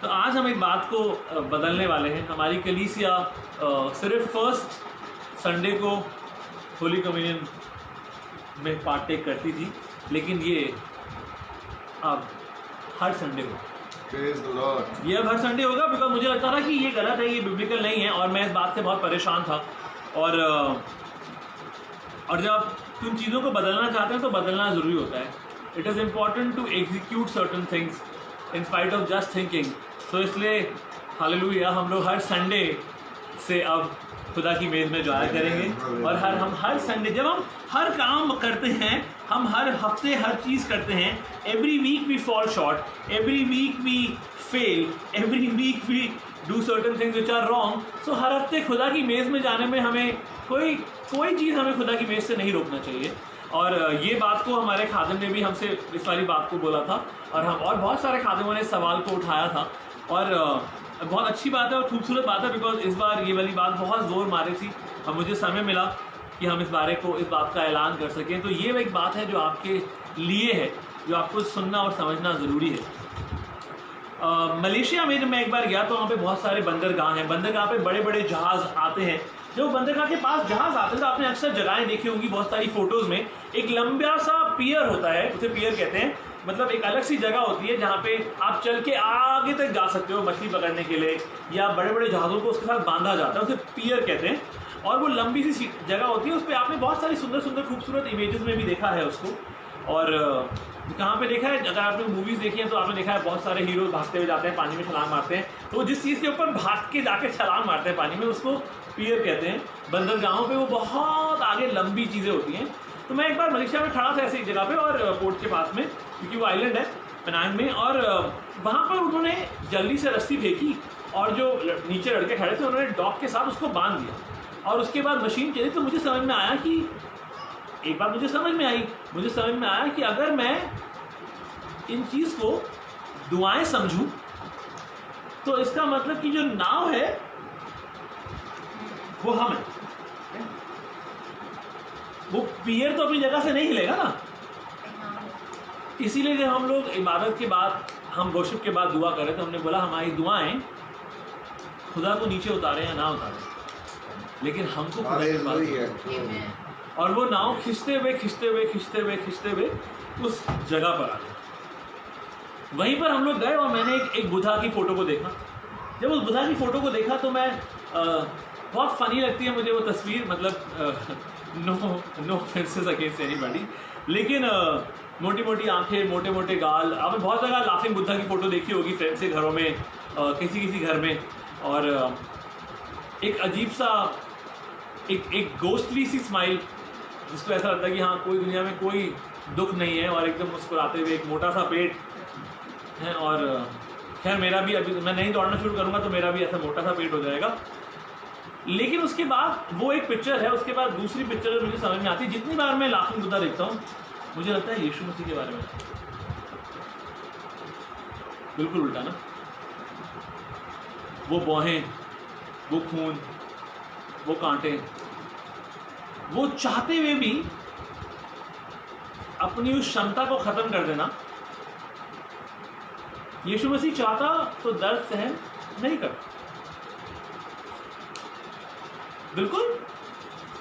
S2: तो आज हम एक बात को बदलने वाले हैं। हमारी कलीसिया सिर्फ फर्स्ट संडे को होली कम्युनियन में पार्टेक करती थी, लेकिन ये अब हर संडे को, ये अब हर संडे होगा। बिकॉज मुझे लगता था कि ये गलत है, ये बिब्लिकल नहीं है, और मैं इस बात से बहुत परेशान था। और जब आप उन चीज़ों को बदलना चाहते हैं तो बदलना ज़रूरी होता है। It is important to execute certain things in spite of just thinking. So इसलिए हालेलुया, हम लोग हर संडे से अब खुदा की मेज़ में जाया करेंगे। और हम हर संडे जब हम हर काम करते हैं, हम हर हफ्ते हर चीज़ करते हैं, every week we fall short, every week we fail, every week we do certain things which are wrong. So हर हफ्ते खुदा की मेज़ में जाने में हमें कोई चीज़ हमें खुदा की मेज़ से नहीं रोकना चाहिए। और ये बात को हमारे खादिम ने भी हमसे इस वाली बात को बोला था, और बहुत सारे खादिमों ने इस सवाल को उठाया था। और बहुत अच्छी बात है और खूबसूरत बात है, बिकॉज इस बार ये वाली बात बहुत ज़ोर मारी थी और मुझे समय मिला कि हम इस बात का ऐलान कर सकें। तो ये एक बात है जो आपके लिए है, जो आपको सुनना और समझना ज़रूरी है। मलेशिया में जब मैं एक बार गया तो वहाँ पे बहुत सारे बंदरगाह हैं। बंदरगाह पे बड़े बड़े जहाज़ आते हैं। जब बंदरगाह के पास जहाज़ आते हैं तो आपने अक्सर जगहें देखी होंगी बहुत सारी फ़ोटोज़ में, एक लंबा सा पियर होता है, उसे पियर कहते हैं, मतलब एक अलग सी जगह होती है जहाँ पे आप चल के आगे तक जा सकते हो मछली पकड़ने के लिए, या बड़े बड़े जहाज़ों को उसके साथ बांधा जाता है, उसे पियर कहते हैं। और वो लंबी सी जगह होती है, उस पर आपने बहुत सारी सुंदर सुंदर खूबसूरत इमेजेस में भी देखा है उसको। और कहाँ पे देखा है, अगर आपने मूवीज़ देखी हैं तो आपने देखा है बहुत सारे हीरो भागते हुए जाते हैं, पानी में छलांग मारते हैं, तो जिस चीज़ के ऊपर भाग के जाके छलांग मारते हैं पानी में, उसको पियर कहते हैं। बंदरगाहों पे वो बहुत आगे लंबी चीज़ें होती हैं। तो मैं एक बार मलेशिया में खड़ा था ऐसी जगह पे, और पोर्ट के पास में, क्योंकि वो आइलैंड है पेनांग में, और वहाँ पर उन्होंने जल्दी से रस्सी फेंकी और जो नीचे लड़के खड़े थे उन्होंने डॉग के साथ उसको बांध दिया, और उसके बाद मशीन चली। तो मुझे समझ में आया कि एक बात मुझे समझ में आया कि अगर मैं इन चीज़ को दुआएं समझूं तो इसका मतलब कि जो नाव है वो हम है। वो पियर तो अपनी जगह से नहीं हिलेगा ना। इसीलिए जब हम लोग इबादत के बाद, हम वर्शिप के बाद दुआ करें, तो हमने बोला हमारी दुआएं खुदा को नीचे उतारे या ना उतारे, लेकिन हमको खुदा के पास, और वो नाव खिंचते हुए उस जगह पर आ गए। वहीं पर हम लोग गए और मैंने एक बुद्धा की फ़ोटो को देखा। जब उस बुद्धा की फ़ोटो को देखा तो मैं बहुत फ़नी लगती है मुझे वो तस्वीर, मतलब नो ऑफेंसेस अगेंस्ट एनीबॉडी, लेकिन मोटी मोटी आंखें, मोटे मोटे गाल। आपने बहुत जगह लाफिंग बुद्धा की फ़ोटो देखी होगी फ्रेंड्स के घरों में, किसी घर में, और एक अजीब सा एक गोस्टली सी स्माइल, जिसको ऐसा लगता है कि हाँ कोई दुनिया में कोई दुख नहीं है, और एकदम मुस्कुराते हुए, एक मोटा सा पेट है। और खैर मेरा भी, अभी मैं नहीं दौड़ना शुरू करूँगा तो मेरा भी ऐसा मोटा सा पेट हो जाएगा। लेकिन उसके बाद वो एक पिक्चर है, उसके बाद दूसरी पिक्चर मुझे समझ में आती है। जितनी बार मैं लाफिंग बुद्धा देखता हूँ मुझे लगता है यीशु मसीह के बारे में। बिल्कुल उल्टा ना, वो बौहें, वो खून, वो कांटे, वो चाहते हुए भी अपनी उस क्षमता को खत्म कर देना। यीशु मसीह चाहता तो दर्द सहन नहीं करता, बिल्कुल,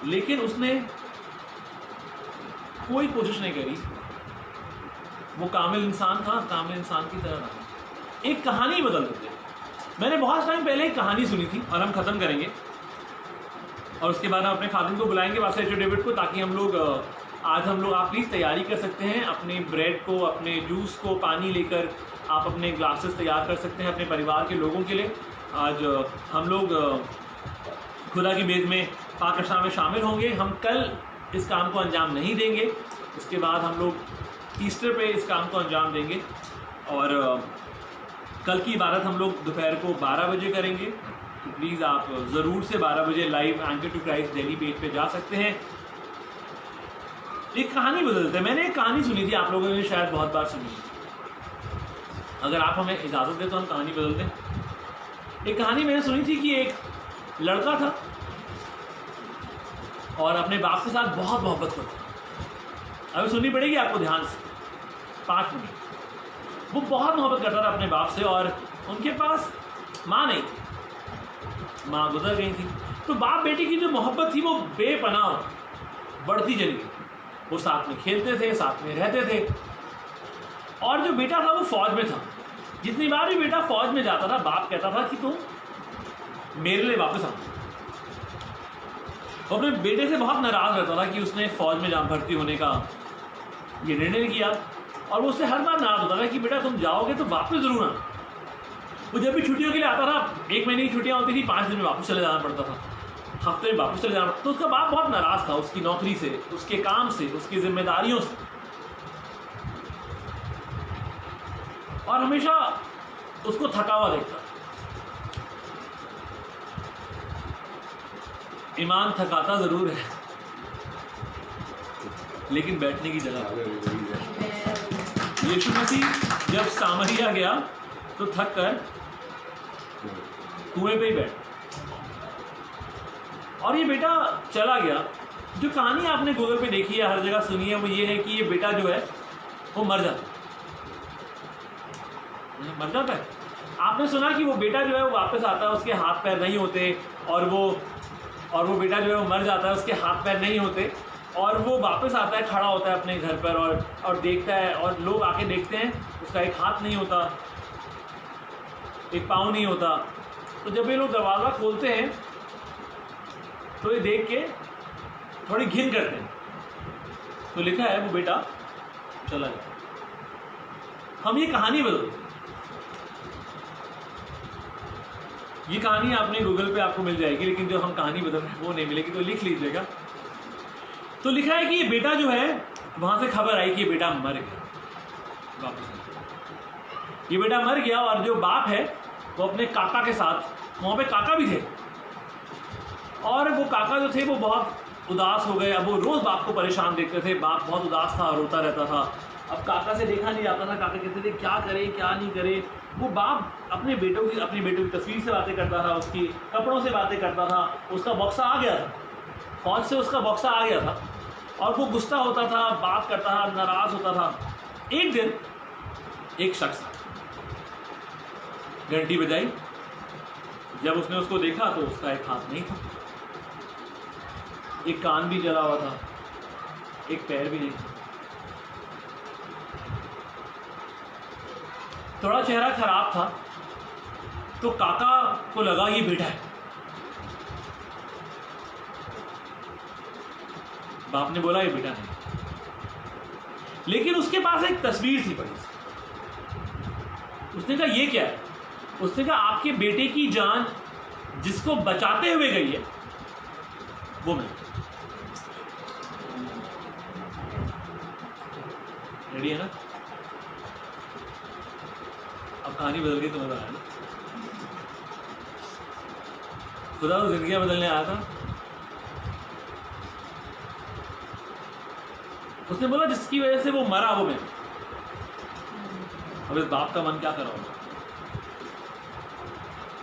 S2: लेकिन उसने कोई कोशिश नहीं करी। वो कामिल इंसान था, कामिल इंसान की तरह रहा। एक कहानी बदल देते। मैंने बहुत टाइम पहले एक कहानी सुनी थी, और हम खत्म करेंगे, और उसके बाद हम अपने खादिम को बुलाएंगे, पास्टर एचओ डेविड को, ताकि हम लोग आज आप प्लीज़ तैयारी कर सकते हैं अपने ब्रेड को, अपने जूस को, पानी लेकर आप अपने ग्लासेस तैयार कर सकते हैं अपने परिवार के लोगों के लिए। आज हम लोग खुदा की बेद में पाक कशा में शामिल होंगे। हम कल इस काम को अंजाम नहीं देंगे, इसके बाद हम लोग ईस्टर पे इस काम को अंजाम देंगे, और कल की इबादत हम लोग दोपहर को 12 बजे करेंगे। तो प्लीज़ आप ज़रूर से 12 बजे live anchor to Christ Delhi page पे जा सकते हैं। एक कहानी बदलते हैं। मैंने एक कहानी सुनी थी, आप लोगों ने शायद बहुत बार सुनी है। अगर आप हमें इजाज़त दें तो हम कहानी बदलते हैं। एक कहानी मैंने सुनी थी कि एक लड़का था और अपने बाप के साथ बहुत मोहब्बत करता। अभी सुननी पड़ेगी आपको ध्यान से, 5 मिनट। वो बहुत मोहब्बत करता था अपने बाप से, और उनके पास माँ नहीं थी, माँ गुजर गई थी। तो बाप बेटी की जो मोहब्बत थी वो बेपनाह बढ़ती चली गई। वो साथ में खेलते थे, साथ में रहते थे, और जो बेटा था वो फौज में था। जितनी बार भी बेटा फौज में जाता था, बाप कहता था कि तुम मेरे लिए वापस आओ। वो अपने बेटे से बहुत नाराज रहता था कि उसने फौज में भर्ती होने का ये निर्णय किया, और वो उससे हर बार नाराज होता था कि बेटा तुम जाओगे तो वापस जरूर आना। वो जब भी छुट्टियों के लिए आता था, 1 महीने की छुट्टियां होती थी, 5 दिन में वापस चले जाना पड़ता था, हफ्ते में वापस चले जाना। तो उसका बाप बहुत नाराज था उसकी नौकरी से, उसके काम से, उसकी जिम्मेदारियों से, और हमेशा उसको थका हुआ देखता। ईमान थकाता जरूर है, लेकिन बैठने की जगह। यीशु मसीह जब सामरिया गया तो थक कर कुएं पे ही बैठ, और ये बेटा चला गया। जो कहानी आपने गूगल पे देखी है, हर जगह सुनी है, वो ये है कि ये बेटा जो है वो मर जाता है। आपने सुना कि वो बेटा जो है वो वापस आता है, उसके हाथ पैर नहीं होते, और वो बेटा जो है वो मर जाता है, उसके हाथ पैर नहीं होते, और वो वापस आता है, खड़ा होता है अपने घर पर और देखता है, और लोग आके देखते हैं उसका एक हाथ नहीं होता, एक पाँव नहीं होता। तो जब ये लोग दरवाज़ा खोलते हैं तो ये देख के थोड़ी घिन करते हैं। तो लिखा है वो बेटा चला गया। हम ये कहानी बदल, ये कहानी आपने गूगल पे आपको मिल जाएगी, लेकिन जो हम कहानी बदल रहे हैं वो नहीं मिलेगी, तो लिख लीजिएगा। तो लिखा है कि ये बेटा जो है, वहां से खबर आई कि ये बेटा मर गया। वापस ये बेटा मर गया, और जो बाप है वो अपने काका के साथ, वहां पे काका भी थे, और वो काका जो थे वो बहुत उदास हो गए। अब वो रोज बाप को परेशान देखते थे, बाप बहुत उदास था, रोता रहता था। अब काका से देखा नहीं जाता था, काका कहते थे क्या करे क्या नहीं करे। वो बाप अपने बेटों की तस्वीर से बातें करता था, उसकी कपड़ों से बातें करता था। उसका बक्सा आ गया था, फौज से उसका बक्सा आ गया था, और वो गुस्सा होता था, बात करता था, नाराज होता था। एक दिन एक शख्स घंटी बजाई, जब उसने उसको देखा तो उसका एक हाथ नहीं था, एक कान भी जला हुआ था, एक पैर भी नहीं था, थोड़ा चेहरा खराब था। तो काका को लगा ये बेटा है। बाप ने बोला ये बेटा नहीं, लेकिन उसके पास एक तस्वीर थी बड़ी सी। उसने कहा ये क्या है? उसने कहा आपके बेटे की जान जिसको बचाते हुए गई है वो मैं। रेडी है ना? अब कहानी बदल गई तो मजा आया ना? खुदा तो जिंदगियां बदलने आया था। उसने बोला जिसकी वजह से वो मरा वो मैं। अब इस बाप का मन क्या कर रहा होगा?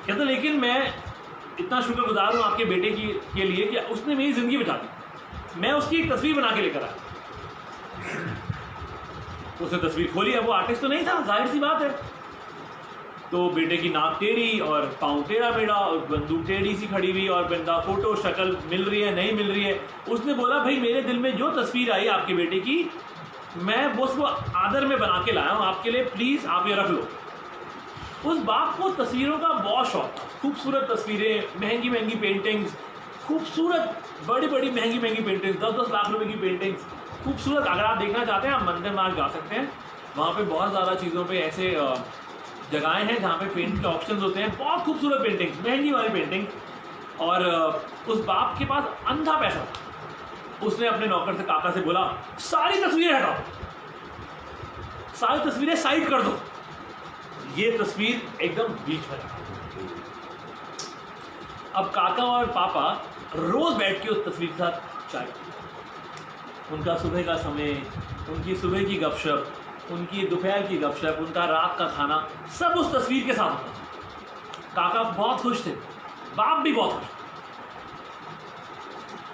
S2: कहता लेकिन मैं इतना शुक्रगुजार हूं आपके बेटे के लिए कि उसने मेरी जिंदगी बचा दी। मैं उसकी एक तस्वीर बना के लेकर आया। उसने तस्वीर खोली, अब वो आर्टिस्ट तो नहीं था, जाहिर सी बात है। तो बेटे की नाक टेढ़ी और पाँव टेढ़ा मेढ़ा और बंदूक टेढ़ी सी खड़ी हुई, और बंदा फोटो शक्ल मिल रही है नहीं मिल रही है। उसने बोला भाई मेरे दिल में जो तस्वीर आई आपके बेटे की, मैं वो उसको आदर में बना के लाया हूँ आपके लिए, प्लीज़ आप ये रख लो। उस बाप को तस्वीरों का बहुत शौक था। खूबसूरत तस्वीरें, महंगी महंगी पेंटिंग्स, खूबसूरत बड़ी बड़ी महंगी महंगी पेंटिंग्स, 10-10 लाख रुपए की पेंटिंग्स, खूबसूरत। अगर आप देखना चाहते हैं आप मंदिर मार्ग जा सकते हैं, वहाँ पे बहुत ज़्यादा चीज़ों पे ऐसे जगहें हैं जहाँ पे पेंट के ऑप्शंस होते हैं। बहुत खूबसूरत पेंटिंग्स, महंगी वाली पेंटिंग। और उस बाप के पास अंधा पैसा था। उसने अपने नौकर से, काका से बोला सारी तस्वीरें हटाओ, सारी तस्वीरें साइड कर दो, ये तस्वीर एकदम बीच में रखो। अब काका और पापा रोज बैठ के उस तस्वीर के साथ चाय, उनका सुबह का समय, उनकी सुबह की गपशप, उनकी दोपहर की गपशप, उनका रात का खाना, सब उस तस्वीर के साथ होता था। काका बहुत खुश थे, बाप भी बहुत खुश।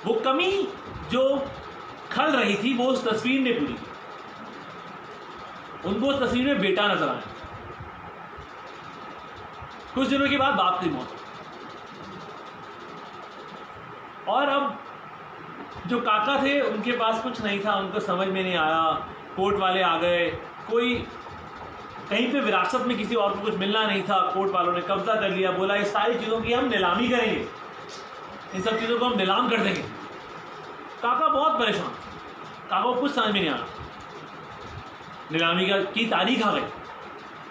S2: वो कमी जो खल रही थी वो उस तस्वीर ने पूरी की। उनको उस तस्वीर में बेटा नजर आया। कुछ दिनों के बाद बाप की मौत। और अब जो काका थे उनके पास कुछ नहीं था, उनको समझ में नहीं आया। कोर्ट वाले आ गए, कोई कहीं पे विरासत में किसी और को कुछ मिलना नहीं था, कोर्ट वालों ने कब्जा कर लिया। बोला ये सारी चीज़ों की हम नीलामी करेंगे, इन सब चीज़ों को हम नीलाम कर देंगे। काका बहुत परेशान, काका को कुछ समझ में नहीं आया। नीलामी की तारीख आ गई।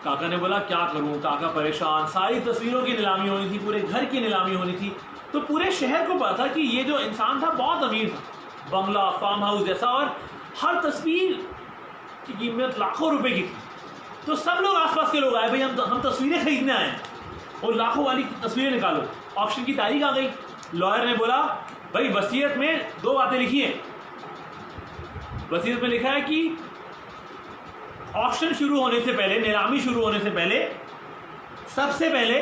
S2: काका ने बोला क्या करूं? काका परेशान, सारी तस्वीरों की नीलामी होनी थी, पूरे घर की नीलामी होनी थी। तो पूरे शहर को पता था कि ये जो इंसान था बहुत अमीर था, बंगला, फार्म हाउस जैसा, और हर तस्वीर की कीमत लाखों रुपए की थी। तो सब लोग आसपास के लोग आए, भाई हम तस्वीरें खरीदने आए हैं, और लाखों वाली तस्वीरें निकालो। ऑक्शन की तारीख आ गई। लॉयर ने बोला भाई वसीयत में 2 बातें लिखी हैं। वसीयत में लिखा है कि ऑक्शन शुरू होने से पहले, नीलामी शुरू होने से पहले, सबसे पहले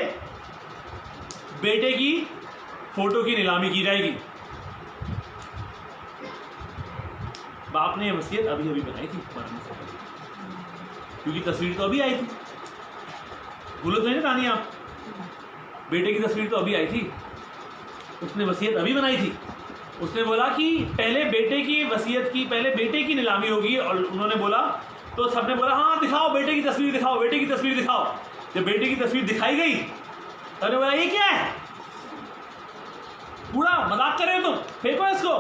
S2: बेटे की फोटो की नीलामी की जाएगी। बाप ने वसीयत अभी अभी बनाई थी मरने से पहले, क्योंकि तस्वीर तो अभी आई थी। भूलो तो नहीं ना कहानी आप, बेटे की तस्वीर तो अभी आई थी, उसने वसीयत अभी बनाई थी। उसने बोला कि पहले बेटे की वसीयत की, पहले बेटे की नीलामी होगी। और उन्होंने बोला तो सबने बोला हाँ दिखाओ, बेटे की तस्वीर दिखाओ, बेटे की तस्वीर दिखाओ। जब बेटे की तस्वीर दिखाई गई सबने बोला ये क्या है, पूरा मजाक कर रहे हो तुम, फेंको इसको,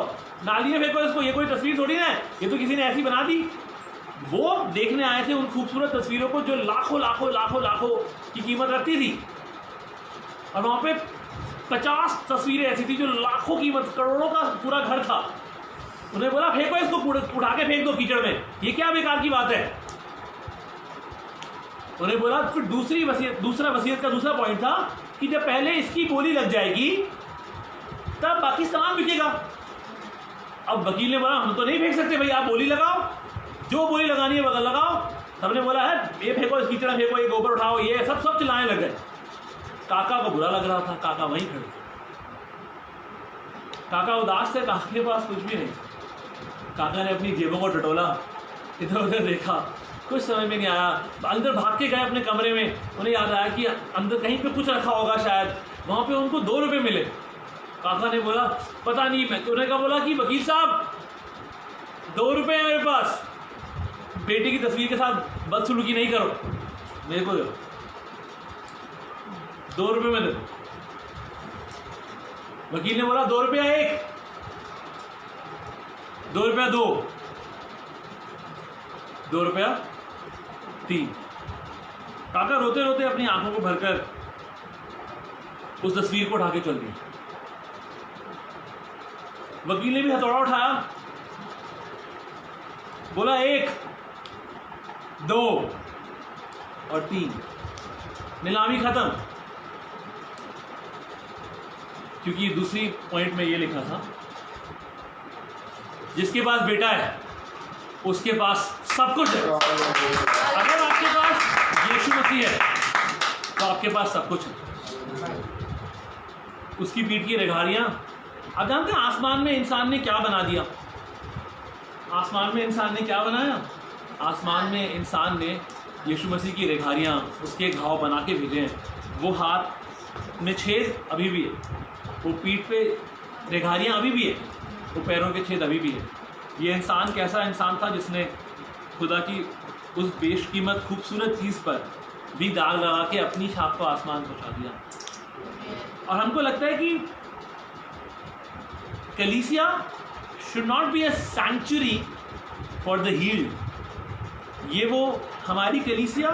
S2: नाली में फेंको इसको, ये कोई तस्वीर थोड़ी ना है, ये तो किसी ने ऐसी बना दी। वो देखने आए थे उन खूबसूरत तस्वीरों को जो लाखों लाखों लाखों लाखों की कीमत रखती थी, और वहां पे 50 तस्वीरें ऐसी थी जो लाखों कीमत, करोड़ों का पूरा घर था। उन्हें बोला फेंको इसको, उठा के फेंक दो कीचड़ में, ये क्या बेकार की बात है। उन्हें बोला फिर दूसरा वसीयत का दूसरा पॉइंट था कि जब पहले इसकी बोली लग जाएगी तब बाकी सामान बिकेगा। अब वकील ने बोला हम तो नहीं फेंक सकते भाई, आप बोली लगाओ, जो बोली लगानी है वो लगाओ। सबने बोला है ये फेंको, इस कीचड़ में फेंको, ये गोबर उठाओ, ये सब चिल्लाने लग गए। काका को बुरा लग रहा था, काका वहीं खड़े, काका उदास थे, काका के पास कुछ भी नहीं। काका ने अपनी जेबों को टटोला, इधर उधर देखा, कुछ समझ में नहीं आया। अंदर भाग के गए अपने कमरे में, उन्हें याद आया कि अंदर कहीं पे कुछ रखा होगा शायद, वहां पे उनको 2 रुपए मिले। काका ने बोला पता नहीं, मैं उन्हें कहा बोला कि वकील साहब 2 रुपए है मेरे पास, बेटे की तस्वीर के साथ बदसलूकी नहीं करो, मेरे को दो 2 रुपए में दे दो। वकील ने बोला 2 रुपया 1, 2 रुपया 2, 2 रुपया 3। काका रोते रोते अपनी आंखों को भरकर उस तस्वीर को उठा के चल दिया। वकील ने भी हथौड़ा उठाया, बोला 1, 2 और 3, नीलामी खत्म। क्योंकि दूसरी पॉइंट में ये लिखा था जिसके पास बेटा है उसके पास सब कुछ है। अगर आपके पास यीशु मसीह है तो आपके पास सब कुछ है। उसकी पीठ की रेघारियां, आप जानते हैं आसमान में इंसान ने क्या बना दिया? आसमान में इंसान ने क्या बनाया? आसमान में इंसान ने यीशु मसीह की रेघारियां, उसके घाव बना के भेजे हैं। वो हाथ में छेद अभी भी है, वो पीठ पे रेघारियां अभी भी है, वो पैरों के छेद अभी भी है। ये इंसान कैसा इंसान था जिसने खुदा की उस बेशकीमत खूबसूरत चीज़ पर भी दाग लगा के अपनी छाप को आसमान पहुंचा दिया। और हमको लगता है कि कलीसिया should not be a sanctuary for the healed. ये वो हमारी कलीसिया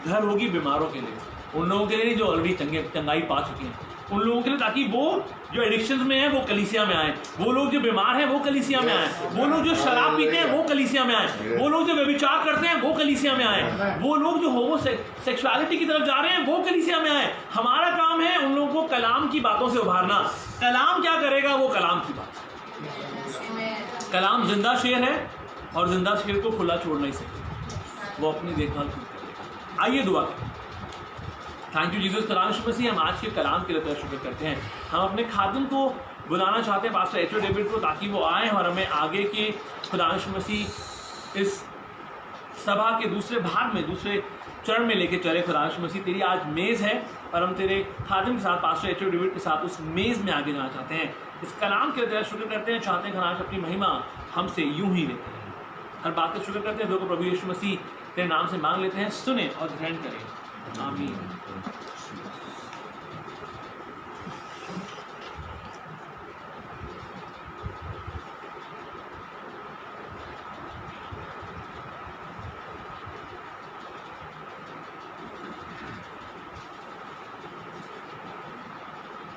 S2: घर होगी बीमारों के लिए, उन लोगों के लिए नहीं जो ऑलरेडी चंगाई पा चुके हैं, उन लोगों के लिए, ताकि वो जो एडिक्शंस में हैं वो कलीसिया में आए, वो लोग जो बीमार हैं वो कलीसिया में आए, वो लोग जो शराब पीते हैं वो कलीसिया में आए, वो लोग जो व्यभिचार करते हैं वो कलीसिया में आए, वो लोग जो होमोसेक्सुअलिटी की तरफ जा रहे हैं वो कलीसिया में आए। हमारा काम है उन लोगों को कलाम की बातों से उभारना। कलाम क्या करेगा? वो कलाम की बात, कलाम जिंदा शेर है और जिंदा शेर को खुला छोड़ नहीं सकते, वो अपनी देखभाल करेगा। आइए दुआ करें। थैंक यू जीसस खुदावंद मसीह, हम आज के कलाम के लिए तेरा शुक्र करते हैं। हम अपने खादिम को बुलाना चाहते हैं, पास्टर एच.ओ. डेविड को, ताकि वो आए और हमें आगे के खुदावंद मसीह इस सभा के दूसरे भाग में, दूसरे चरण में लेके चले। खुदावंद मसीह तेरी आज मेज़ है और हम तेरे खादिम के साथ, पास्टर एच.ओ. डेविड के साथ उस मेज़ में आगे जाना चाहते हैं। इस कलाम के लिए तेरा शुक्र करते हैं, चाहते हैं खुदावंद अपनी महिमा हमसे यूं ही लेते हैं। हर बात का शुक्र करते हैं, जो को प्रभु यीशु मसीह तेरे नाम से मांग लेते हैं, सुने और ग्रहण करें। आमीन।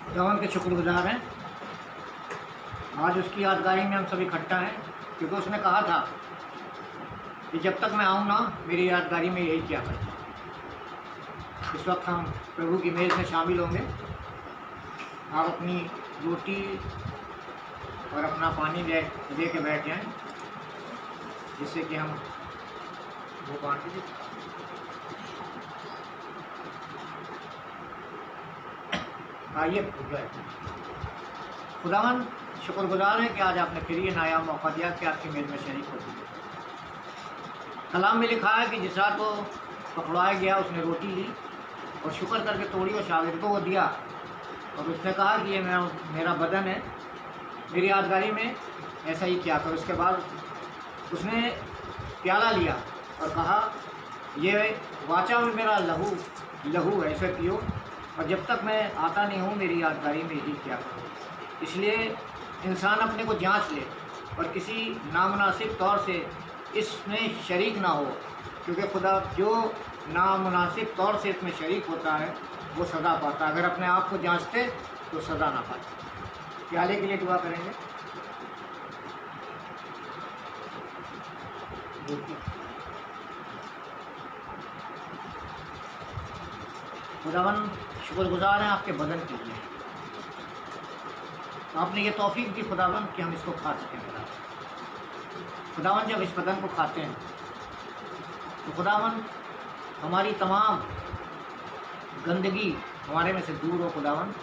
S4: खुदावंद के शुक्रगुजार हैं। आज उसकी यादगारी में हम सब इकट्ठा हैं, क्योंकि उसने कहा था कि जब तक मैं आऊँ ना, मेरी यादगारी में यही किया करता। इस वक्त हम प्रभु की मेज़ में शामिल होंगे। आप अपनी रोटी और अपना पानी ले के बैठ जाएं, जिससे कि हम वो बांट दें। आइए खुदावंद शुक्रगुजार है कि आज आपने फिर ये नया मौका दिया कि आपकी मेज़ में शरीक हो सके। कलाम में लिखा है कि जिस रात को पकड़वाया गया उसने रोटी ली और शुक्र करके तोड़ी और शागिर्दों को दिया, और उसने कहा कि ये मेरा बदन है मेरी यादगारी में ऐसा ही किया करो। उसके बाद उसने प्याला लिया और कहा, ये वाचा में मेरा लहू लहू है, इसे पियो, और जब तक मैं आता नहीं हूँ मेरी यादगारी में यही किया करो। इसलिए इंसान अपने को जांच ले और किसी नामुनासिब तौर से इसमें शरीक ना हो, क्योंकि खुदा जो नामुनासिब तौर से इसमें शरीक होता है वो सज़ा पाता है। अगर अपने आप को जांचते तो सज़ा ना पाते। प्याले के लिए दुआ करेंगे। खुदावन शुक्रगुजार हैं आपके बदन के लिए, आपने ये तौफीक दी खुदावन कि हम इसको खा सकें। खुदावन जब इस बदन को खाते हैं तो खुदावन हमारी तमाम गंदगी हमारे में से दूर हो खुदावन,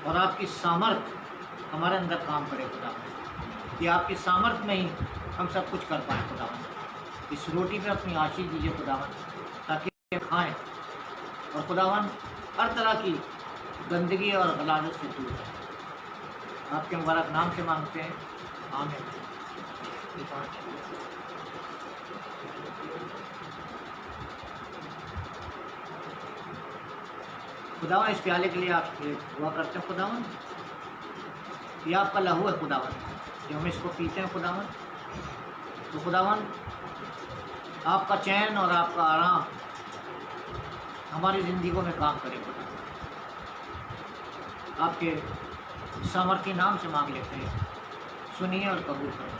S4: और आपकी सामर्थ हमारे अंदर काम करे खुदावन, कि आपकी सामर्थ में ही हम सब कुछ कर पाएँ खुदावन। इस रोटी पे अपनी आशीष दीजिए खुदावन, ताकि खाएँ और खुदावन हर तरह की गंदगी और गलाजत से दूर है। आपके मुबारक नाम से मांगते हैं, आमीन। खुदावन इस प्याले के लिए आप दुआ करते हैं खुदावन, ये आपका लहू है खुदावन, जब हम इसको पीते हैं खुदावन तो खुदावन आपका चैन और आपका आराम हमारी ज़िंदगियों में काम करे खुदावन। आपके सामर्थी नाम से मांग लेते हैं, सुनिए और कबूल करें।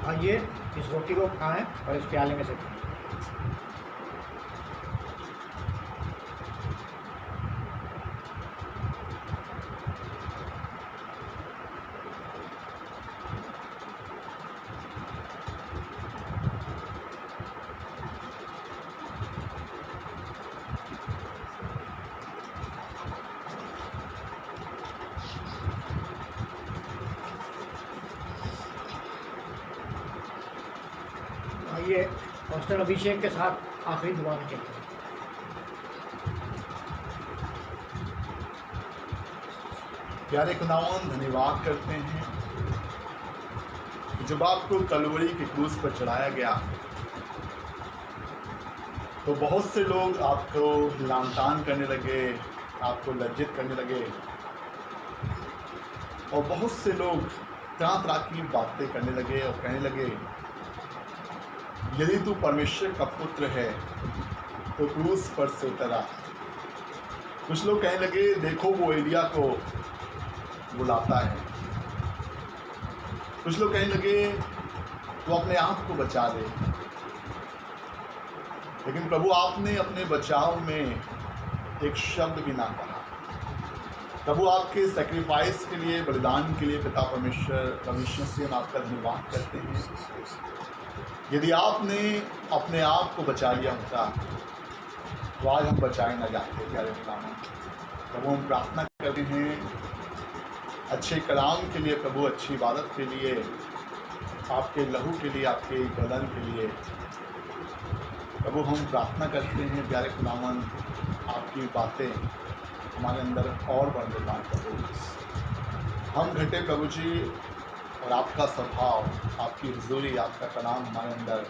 S4: आइए इस रोटी को खाएं और इस प्याले में से पिएं। आइए पास्टर अभिषेक के साथ आखिरी दुआ में चलते हैं।
S3: प्यारे खुदावन धन्यवाद करते हैं कि जब आपको कलवरी के क्रूस पर चढ़ाया गया तो बहुत से लोग आपको लांतान करने लगे, आपको लज्जित करने लगे, और बहुत से लोग तरह तरह की बातें करने लगे और कहने लगे यदि तू परमेश्वर का पुत्र है तो क्रूस पर से उतर आ। कुछ लोग कहने लगे देखो वो एलिया को बुलाता है। कुछ लोग कहने लगे तो अपने आप को बचा ले। लेकिन प्रभु आपने अपने बचाव में एक शब्द भी ना कहा। प्रभु आपके सैक्रिफाइस के लिए, बलिदान के लिए पिता परमेश्वर से हम आपका धन्यवाद करते हैं। यदि आपने अपने आप को बचा लिया होता तो आज हम बचाए ना जाते। प्यारे खुदा, प्रभु हम प्रार्थना करते हैं अच्छे कलाम के लिए प्रभु, अच्छी इबादत के लिए, आपके लहू के लिए, आपके बदन के लिए प्रभु हम प्रार्थना करते हैं। प्यारे खुदावन, आपकी बातें हमारे अंदर और बढ़ने पाए प्रभु। हम घटे प्रभु जी, और आपका स्वभाव, आपकी हुजूरी, आपका कलाम हमारे अंदर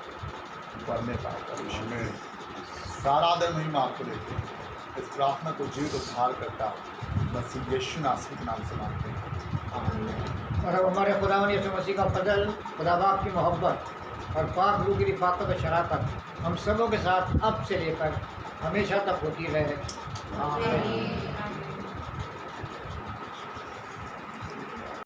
S3: बढ़ने पाए प्रभु। हमें सारा आदर महिमा आपको देते हैं। इस प्रार्थना को जीवित उद्धार करता मसीह यीशु नासरी के नाम से मांगते हैं, आमीन।
S4: और अब हमारे खुदावन यीशु मसीह का फजल, खुदा बाप की मोहब्बत और पाक रूह की रिफाकत और शराकत हम सबों के साथ अब से लेकर हमेशा तक होती रहे। आमीन।